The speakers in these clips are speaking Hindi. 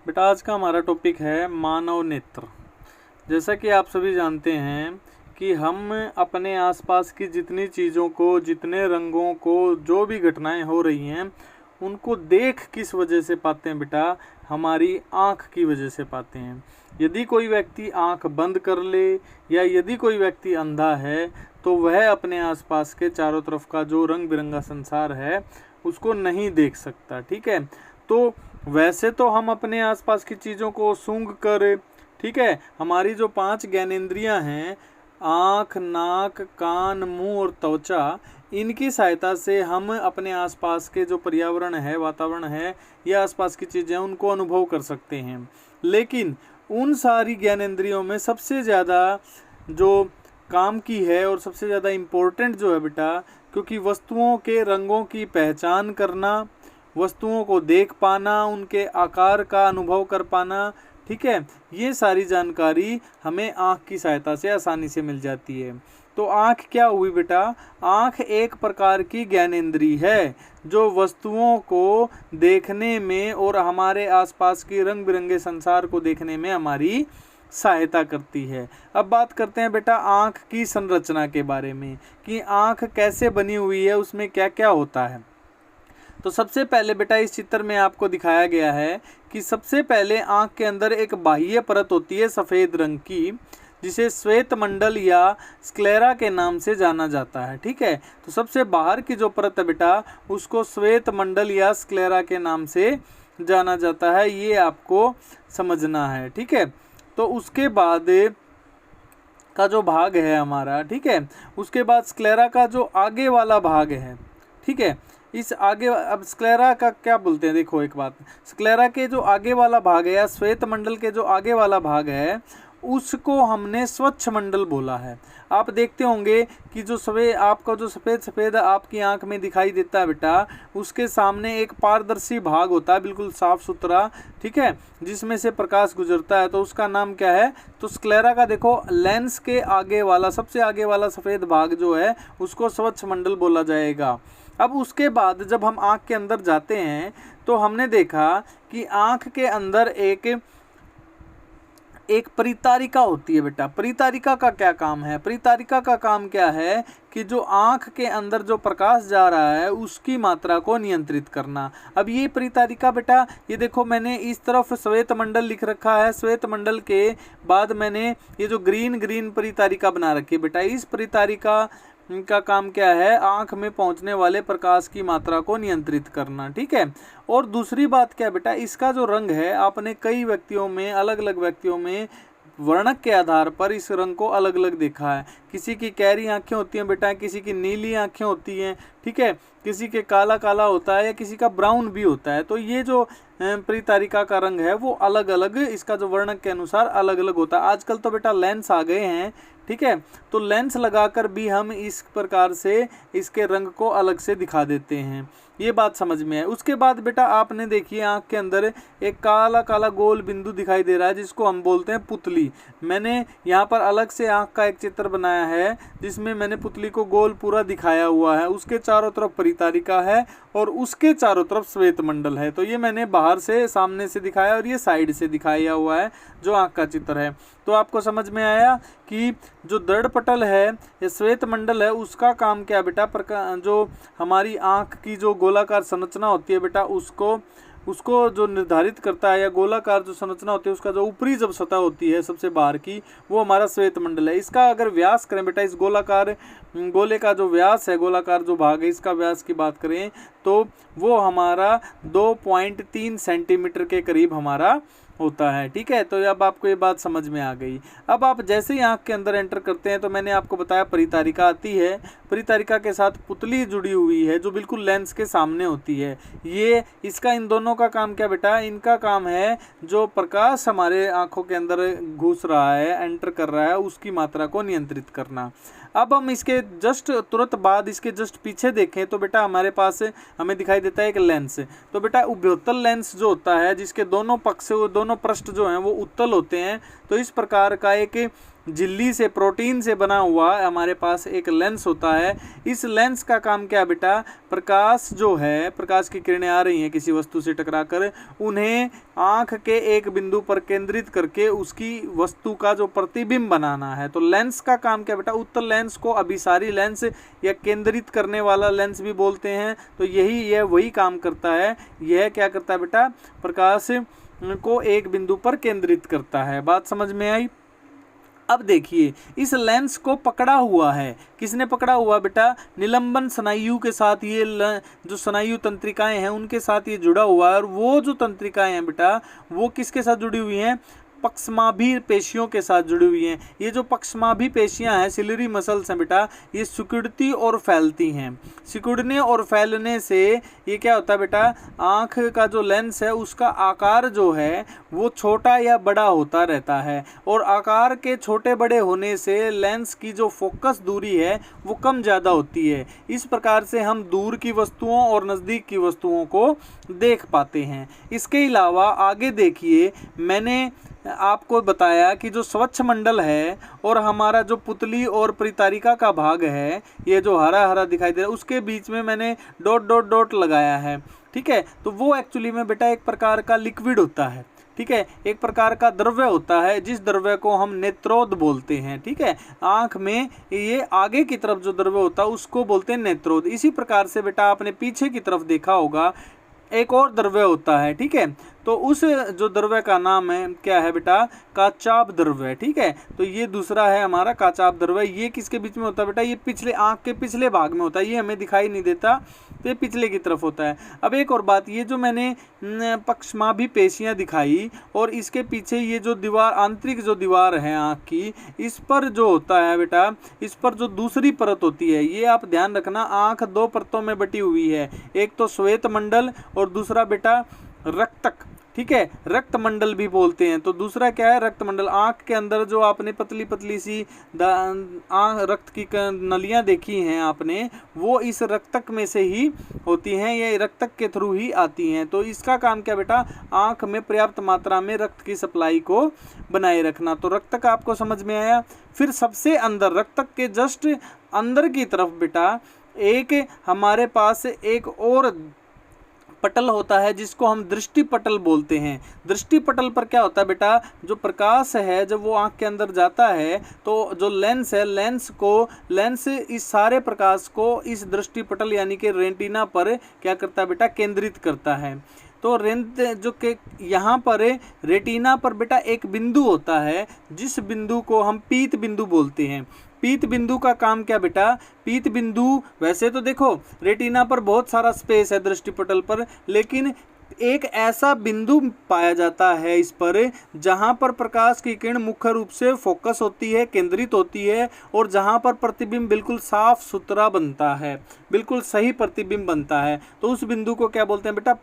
बेटा आज का हमारा टॉपिक है मानव नेत्र। जैसा कि आप सभी जानते हैं कि हम अपने आसपास की जितनी चीज़ों को, जितने रंगों को, जो भी घटनाएं हो रही हैं उनको देख किस वजह से पाते हैं बेटा? हमारी आँख की वजह से पाते हैं। यदि कोई व्यक्ति आँख बंद कर ले या यदि कोई व्यक्ति अंधा है तो वह अपने आसपास के चारों तरफ का जो रंग बिरंगा संसार है उसको नहीं देख सकता। ठीक है, तो वैसे तो हम अपने आसपास की चीज़ों को सूंघ कर, ठीक है, हमारी जो 5 ज्ञानेंद्रियां हैं, आँख, नाक, कान, मुंह और त्वचा, इनकी सहायता से हम अपने आसपास के जो पर्यावरण है, वातावरण है या आसपास की चीज़ें उनको अनुभव कर सकते हैं। लेकिन उन सारी ज्ञानेंद्रियों में सबसे ज़्यादा जो काम की है और सबसे ज़्यादा इम्पोर्टेंट जो है बेटा, क्योंकि वस्तुओं के रंगों की पहचान करना, वस्तुओं को देख पाना, उनके आकार का अनुभव कर पाना, ठीक है, ये सारी जानकारी हमें आँख की सहायता से आसानी से मिल जाती है। तो आँख क्या हुई बेटा? आँख एक प्रकार की ज्ञानेंद्री है जो वस्तुओं को देखने में और हमारे आसपास की रंग बिरंगे संसार को देखने में हमारी सहायता करती है। अब बात करते हैं बेटा आँख की संरचना के बारे में कि आँख कैसे बनी हुई है, उसमें क्या क्या होता है। तो सबसे पहले बेटा इस चित्र में आपको दिखाया गया है कि सबसे पहले आँख के अंदर एक बाह्य परत होती है सफ़ेद रंग की, जिसे श्वेत मंडल या स्क्लेरा के नाम से जाना जाता है। ठीक है, तो सबसे बाहर की जो परत है बेटा उसको श्वेत मंडल या स्क्लेरा के नाम से जाना जाता है, ये आपको समझना है। ठीक है, तो उसके बाद का जो भाग है हमारा, ठीक है, उसके बाद स्क्लेरा का जो आगे वाला भाग है, ठीक है, इस आगे, अब स्क्लेरा का क्या बोलते हैं, देखो एक बात, स्क्लेरा के जो आगे वाला भाग है या श्वेत मंडल के जो आगे वाला भाग है उसको हमने स्वच्छ मंडल बोला है। आप देखते होंगे कि जो आपका जो सफ़ेद सफ़ेद आपकी आंख में दिखाई देता है बेटा, उसके सामने एक पारदर्शी भाग होता है बिल्कुल साफ सुथरा, ठीक है, जिसमें से प्रकाश गुजरता है, तो उसका नाम क्या है? तो स्क्लेरा का देखो लेंस के आगे वाला, सबसे आगे वाला सफ़ेद भाग जो है उसको स्वच्छ मंडल बोला जाएगा। अब उसके बाद जब हम आँख के अंदर जाते हैं तो हमने देखा कि आँख के अंदर एक परितारिका होती है बेटा। परितारिका का क्या काम है? परितारिका का काम क्या है कि जो आँख के अंदर जो प्रकाश जा रहा है उसकी मात्रा को नियंत्रित करना। अब ये परितारिका बेटा, ये देखो मैंने इस तरफ श्वेत मंडल लिख रखा है, श्वेत मंडल के बाद मैंने ये जो ग्रीन परितारिका बना रखी है बेटा, इस परितारिका का काम क्या है? आँख में पहुँचने वाले प्रकाश की मात्रा को नियंत्रित करना। ठीक है, और दूसरी बात क्या बेटा, इसका जो रंग है आपने कई व्यक्तियों में, अलग अलग व्यक्तियों में वर्णक के आधार पर इस रंग को अलग अलग देखा है। किसी की कैरी आंखें होती हैं बेटा, किसी की नीली आंखें होती हैं, ठीक है, किसी के काला काला होता है या किसी का ब्राउन भी होता है। तो ये जो परितारिका का रंग है वो अलग अलग, इसका जो वर्णक के अनुसार अलग अलग होता है। आजकल तो बेटा लेंस आ गए हैं, ठीक है, तो लेंस लगाकर भी हम इस प्रकार से इसके रंग को अलग से दिखा देते हैं। ये बात समझ में है। उसके बाद बेटा आपने देखिए आँख के अंदर एक काला काला गोल बिंदु दिखाई दे रहा है जिसको हम बोलते हैं पुतली। मैंने यहाँ पर अलग से आँख का एक चित्र बनाया है जिसमें मैंने पुतली को गोल पूरा दिखाया हुआ है। उसके चारों तरफ परितारिका है और उसके चारों तरफ श्वेत मंडल है। तो ये मैंने बाहर से, सामने से दिखाया और ये साइड से दिखाया हुआ है जो आँख का चित्र है। तो आपको समझ में आया कि जो दृढ़ पटल है या श्वेत मंडल है उसका काम क्या बेटा? जो हमारी आँख की जो गोलाकार संरचना होती है बेटा उसको जो निर्धारित करता है, या गोलाकार जो संरचना होती है उसका जो ऊपरी जब सतह होती है सबसे बाहर की, वो हमारा श्वेत मंडल है। इसका अगर व्यास करें बेटा, इस गोले का जो व्यास है, गोलाकार जो भाग है, इसका व्यास की बात करें तो वो हमारा 2.3 सेंटीमीटर के करीब हमारा होता है। ठीक है, तो अब आपको ये बात समझ में आ गई। अब आप जैसे ही आँख के अंदर एंटर करते हैं तो मैंने आपको बताया परितारिका आती है, परितारिका के साथ पुतली जुड़ी हुई है जो बिल्कुल लेंस के सामने होती है। ये इसका, इन दोनों का काम क्या बेटा? इनका काम है जो प्रकाश हमारे आँखों के अंदर घुस रहा है, एंटर कर रहा है, उसकी मात्रा को नियंत्रित करना। अब हम इसके जस्ट तुरंत बाद, इसके जस्ट पीछे देखें तो बेटा हमारे पास हमें दिखाई देता है एक लेंस। तो बेटा उभयोत्तल लेंस जो होता है, जिसके दोनों पक्ष, दोनों पृष्ठ जो हैं वो उत्तल होते हैं, तो इस प्रकार का एक झिल्ली से, प्रोटीन से बना हुआ हमारे पास एक लेंस होता है। इस लेंस का काम क्या बेटा, प्रकाश जो है, प्रकाश की किरणें आ रही हैं किसी वस्तु से टकराकर, उन्हें आँख के एक बिंदु पर केंद्रित करके उसकी वस्तु का जो प्रतिबिंब बनाना है। तो लेंस का काम क्या बेटा, उत्तल लेंस को अभिसारी लेंस या केंद्रित करने वाला लेंस भी बोलते हैं। तो यह वही काम करता है। यह क्या करता है बेटा, प्रकाश को एक बिंदु पर केंद्रित करता है। बात समझ में आई। अब देखिए, इस लेंस को पकड़ा हुआ है, किसने पकड़ा हुआ बेटा, निलंबन स्नायु के साथ। ये जो स्नायु तंत्रिकाएं हैं उनके साथ ये जुड़ा हुआ है। और वो जो तंत्रिकाएं हैं बेटा, वो किसके साथ जुड़ी हुई हैं, पक्षमाभी पेशियों के साथ जुड़ी हुई हैं। ये जो पक्षमाभी पेशियां हैं, सिलियरी मसल्स हैं बेटा, ये सिकुड़ती और फैलती हैं। सिकुड़ने और फैलने से ये क्या होता है बेटा, आँख का जो लेंस है उसका आकार जो है वो छोटा या बड़ा होता रहता है। और आकार के छोटे बड़े होने से लेंस की जो फोकस दूरी है वो कम ज़्यादा होती है। इस प्रकार से हम दूर की वस्तुओं और नज़दीक की वस्तुओं को देख पाते हैं। इसके अलावा आगे देखिए, मैंने आपको बताया कि जो स्वच्छ मंडल है और हमारा जो पुतली और परितारिका का भाग है, ये जो हरा हरा दिखाई दे रहा है, उसके बीच में मैंने डॉट डॉट डॉट लगाया है। ठीक है, तो वो एक्चुअली में बेटा एक प्रकार का लिक्विड होता है। ठीक है, एक प्रकार का द्रव्य होता है, जिस द्रव्य को हम नेत्रोद बोलते हैं। ठीक है, आँख में ये आगे की तरफ जो द्रव्य होता है उसको बोलते हैं नेत्रोद। इसी प्रकार से बेटा आपने पीछे की तरफ देखा होगा, एक और द्रव्य होता है। ठीक है, तो उस जो द्रव्य का नाम है क्या है बेटा, काचाभ द्रव्य। ठीक है, तो ये दूसरा है हमारा काचाभ द्रव्य। ये किसके बीच में होता है बेटा, ये पिछले आँख के पिछले भाग में होता है। ये हमें दिखाई नहीं देता, तो ये पिछले की तरफ होता है। अब एक और बात, ये जो मैंने पक्षमाभी पेशियां दिखाई और इसके पीछे ये जो दीवार, आंतरिक जो दीवार है आँख की, इस पर जो होता है बेटा, इस पर जो दूसरी परत होती है, ये आप ध्यान रखना, आँख दो परतों में बटी हुई है। एक तो श्वेत मंडल और दूसरा बेटा रक्तक। ठीक है, रक्त मंडल भी बोलते हैं। तो दूसरा क्या है, रक्त मंडल। आँख के अंदर जो आपने पतली पतली सी रक्त की नलियाँ देखी हैं आपने, वो इस रक्तक में से ही होती हैं, ये रक्तक के थ्रू ही आती हैं। तो इसका काम क्या बेटा, आँख में पर्याप्त मात्रा में रक्त की सप्लाई को बनाए रखना। तो रक्तक आपको समझ में आया। फिर सबसे अंदर, रक्तक के जस्ट अंदर की तरफ बेटा, एक हमारे पास एक और पटल होता है जिसको हम दृष्टि पटल बोलते हैं। दृष्टि पटल पर क्या होता है बेटा, जो प्रकाश है जब वो आँख के अंदर जाता है तो जो लेंस है, लेंस इस सारे प्रकाश को इस दृष्टि पटल यानी कि रेटिना पर क्या करता है बेटा, केंद्रित करता है। तो जो के यहाँ पर रेटिना पर बेटा एक बिंदु होता है, जिस बिंदु को हम पीत बिंदु बोलते हैं। पीत बिंदु का काम क्या बेटा, पीत बिंदु, वैसे तो देखो रेटिना पर बहुत सारा स्पेस है दृष्टिपटल पर, लेकिन एक ऐसा बिंदु पाया जाता है इस पर जहां पर प्रकाश की किरण मुख्य रूप से फोकस होती है, केंद्रित होती है, और जहां पर प्रतिबिंब बिल्कुल साफ सुथरा बनता है, बिल्कुल सही प्रतिबिंब बनता है। तो उस बिंदु को क्या बोलते हैं बेटा,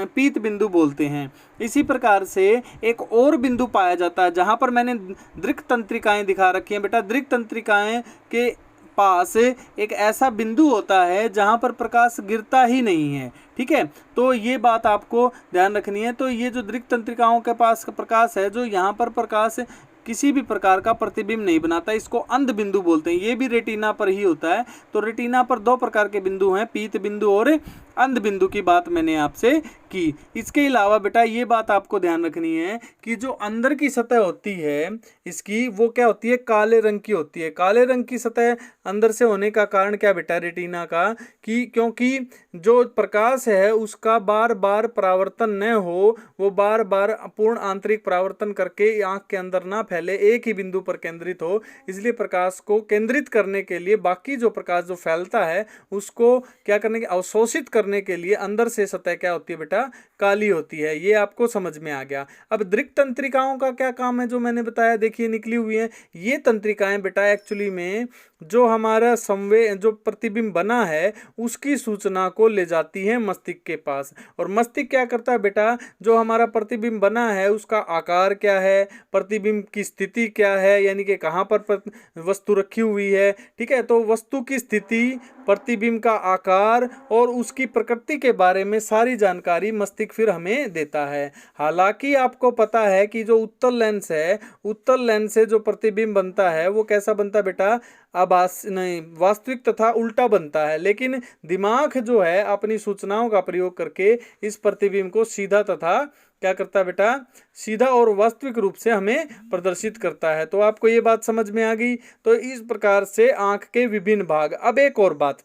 पीत बिंदु बोलते हैं। इसी प्रकार से एक और बिंदु पाया जाता है जहां पर मैंने दृक् तंत्रिकाएं दिखा रखी हैं बेटा। दृक् तंत्रिकाएं के पास एक ऐसा बिंदु होता है जहां पर प्रकाश गिरता ही नहीं है। ठीक है, तो ये बात आपको ध्यान रखनी है। तो ये जो दृक् तंत्रिकाओं के पास का प्रकाश है, जो यहाँ पर प्रकाश किसी भी प्रकार का प्रतिबिंब नहीं बनाता, इसको अंध बिंदु बोलते हैं। ये भी रेटिना पर ही होता है। तो रेटिना पर दो प्रकार के बिंदु हैं, पीत बिंदु और अंध बिंदु की बात मैंने आपसे की। इसके अलावा बेटा ये बात आपको ध्यान रखनी है कि जो अंदर की सतह होती है इसकी, वो क्या होती है, काले रंग की होती है। काले रंग की सतह अंदर से होने का कारण क्या बेटा रेटिना का, कि क्योंकि जो प्रकाश है उसका बार बार परावर्तन न हो, वो बार बार पूर्ण आंतरिक परावर्तन करके आँख के अंदर ना फैले, एक ही बिंदु पर केंद्रित हो। इसलिए प्रकाश को केंद्रित करने के लिए, बाकी जो प्रकाश जो फैलता है उसको क्या करने के, अवशोषित करने के लिए अंदर से सतह क्या होती है बेटा, काली होती है। ये आपको समझ में आ गया। अब दृक् तंत्रिकाओं का क्या काम है जो मैंने बताया, देखिए निकली हुई है। ये तंत्रिकाएं बेटा एक्चुअली में जो हमारा जो प्रतिबिंब बना है उसकी सूचना को ले जाती है मस्तिष्क के पास। और मस्तिष्क क्या करता है बेटा, जो हमारा प्रतिबिंब बना है उसका आकार क्या है, प्रतिबिंब की स्थिति क्या है, यानी कि कहाँ पर वस्तु रखी हुई है। ठीक है, तो वस्तु की स्थिति, प्रतिबिंब का आकार और उसकी प्रकृति के बारे में सारी जानकारी मस्तिष्क फिर हमें देता है। हालांकि आपको पता है कि जो उत्तल लेंस है, उत्तल लेंस से जो प्रतिबिंब बनता है वो कैसा बनता है बेटा, आभास नहीं, वास्तविक तथा उल्टा बनता है। लेकिन दिमाग जो है अपनी सूचनाओं का प्रयोग करके इस प्रतिबिंब को सीधा तथा क्या करता है बेटा, सीधा और वास्तविक रूप से हमें प्रदर्शित करता है। तो आपको ये बात समझ में आ गई। तो इस प्रकार से आंख के विभिन्न भाग। अब एक और बात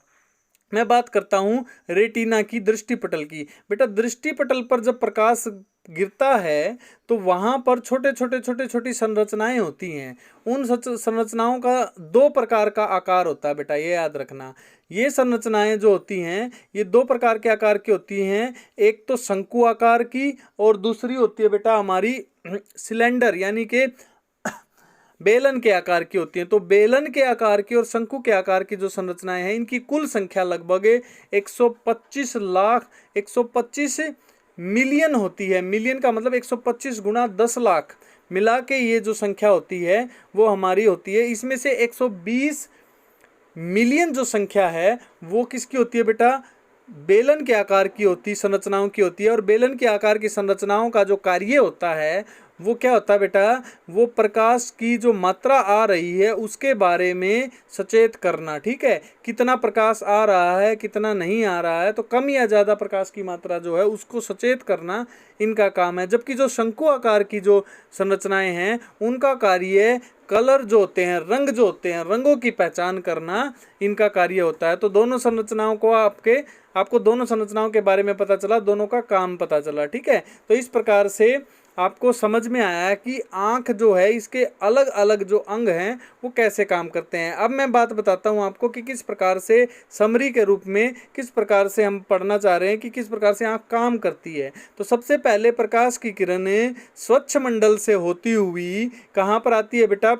मैं बात करता हूं रेटिना की, दृष्टिपटल की। बेटा दृष्टिपटल पर जब प्रकाश गिरता है तो वहां पर छोटी संरचनाएं होती हैं। उन संरचनाओं का दो प्रकार का आकार होता है बेटा, ये याद रखना। ये संरचनाएं जो होती हैं ये दो प्रकार के आकार की होती हैं, एक तो शंकु आकार की और दूसरी होती है बेटा हमारी सिलेंडर यानी कि बेलन के आकार की होती हैं। तो बेलन के आकार की और शंकु के आकार की जो संरचनाएं हैं इनकी कुल संख्या लगभग 125 मिलियन होती है। मिलियन का मतलब 125 गुणा 10 लाख मिला के ये जो संख्या होती है वो हमारी होती है। इसमें से 120 मिलियन जो संख्या है वो किसकी होती है बेटा, बेलन के आकार की होती संरचनाओं की होती है। और बेलन के आकार की संरचनाओं का जो कार्य होता है वो क्या होता है बेटा, वो प्रकाश की जो मात्रा आ रही है उसके बारे में सचेत करना। ठीक है, कितना प्रकाश आ रहा है कितना नहीं आ रहा है, तो कम या ज़्यादा प्रकाश की मात्रा जो है उसको सचेत करना इनका काम है। जबकि जो शंकु आकार की जो संरचनाएं हैं उनका कार्य कलर जो होते हैं, रंग जो होते हैं, रंगों की पहचान करना इनका कार्य होता है। तो दोनों संरचनाओं को आपको दोनों संरचनाओं के बारे में पता चला, दोनों का काम पता चला। ठीक है, तो इस प्रकार से आपको समझ में आया कि आँख जो है इसके अलग अलग जो अंग हैं वो कैसे काम करते हैं। अब मैं बात बताता हूँ आपको कि किस प्रकार से समरी के रूप में किस प्रकार से हम पढ़ना चाह रहे हैं कि किस प्रकार से आँख काम करती है। तो सबसे पहले प्रकाश की किरणें स्वच्छ मंडल से होती हुई कहाँ पर आती है बेटा,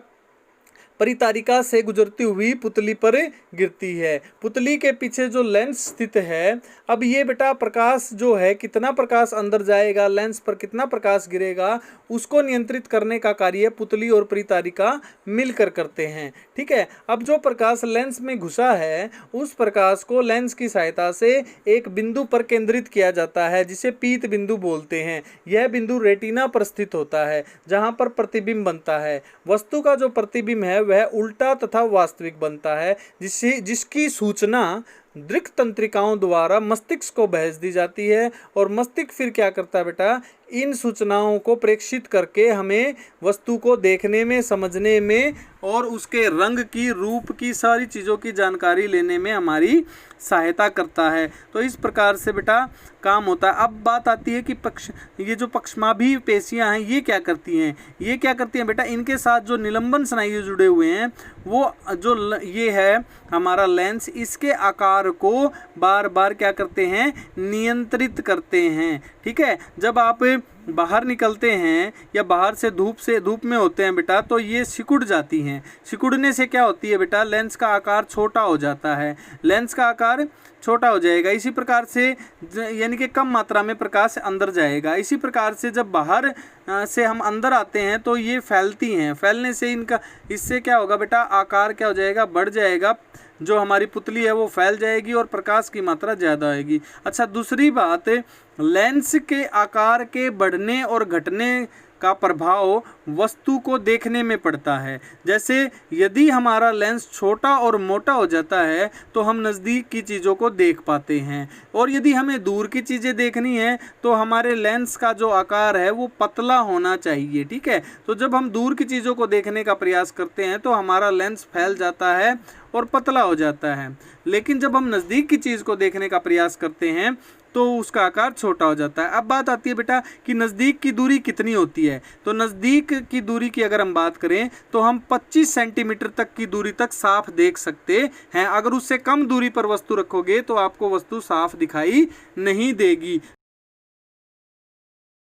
परितारिका से गुजरती हुई पुतली पर गिरती है। पुतली के पीछे जो लेंस स्थित है, अब ये बेटा प्रकाश जो है कितना प्रकाश अंदर जाएगा, लेंस पर कितना प्रकाश गिरेगा, उसको नियंत्रित करने का कार्य पुतली और परितारिका मिलकर करते हैं। ठीक है, अब जो प्रकाश लेंस में घुसा है उस प्रकाश को लेंस की सहायता से एक बिंदु पर केंद्रित किया जाता है जिसे पीत बिंदु बोलते हैं। यह बिंदु रेटिना पर स्थित होता है जहाँ पर प्रतिबिंब बनता है। वस्तु का जो प्रतिबिंब है वह उल्टा तथा वास्तविक बनता है, जिसकी सूचना दृक् तंत्रिकाओं द्वारा मस्तिष्क को भेज दी जाती है। और मस्तिष्क फिर क्या करता है बेटा, इन सूचनाओं को प्रेषित करके हमें वस्तु को देखने में, समझने में और उसके रंग की, रूप की, सारी चीज़ों की जानकारी लेने में हमारी सहायता करता है। तो इस प्रकार से बेटा काम होता है। अब बात आती है कि ये जो पक्षमाभी पेशियां हैं ये क्या करती हैं। ये क्या करती हैं बेटा, इनके साथ जो निलंबन स्नायु जुड़े हुए हैं वो जो ये है हमारा लेंस, इसके आकार को बार बार क्या करते हैं, नियंत्रित करते हैं। ठीक है, जब आप बाहर निकलते हैं या बाहर से धूप में होते हैं बेटा तो ये सिकुड़ जाती हैं। सिकुड़ने से क्या होती है बेटा, लेंस का आकार छोटा हो जाता है, लेंस का आकार छोटा हो जाएगा। इसी प्रकार से यानी कि कम मात्रा में प्रकाश अंदर जाएगा। इसी प्रकार से जब बाहर से हम अंदर आते हैं तो ये फैलती हैं, फैलने से इससे क्या होगा बेटा, आकार क्या हो जाएगा, बढ़ जाएगा। जो हमारी पुतली है वो फैल जाएगी और प्रकाश की मात्रा ज़्यादा आएगी। अच्छा, दूसरी बात, लेंस के आकार के बढ़ने और घटने का प्रभाव वस्तु को देखने में पड़ता है। जैसे यदि हमारा लेंस छोटा और मोटा हो जाता है तो हम नज़दीक की चीज़ों को देख पाते हैं, और यदि हमें दूर की चीज़ें देखनी है तो हमारे लेंस का जो आकार है वो पतला होना चाहिए। ठीक है, तो जब हम दूर की चीज़ों को देखने का प्रयास करते हैं तो हमारा लेंस फैल जाता है और पतला हो जाता है। लेकिन जब हम नज़दीक की चीज़ को देखने का प्रयास करते हैं तो उसका आकार छोटा हो जाता है। अब बात आती है बेटा कि नज़दीक की दूरी कितनी होती है। तो नज़दीक की दूरी की अगर हम बात करें तो हम 25 सेंटीमीटर तक की दूरी तक साफ देख सकते हैं। अगर उससे कम दूरी पर वस्तु रखोगे तो आपको वस्तु साफ दिखाई नहीं देगी।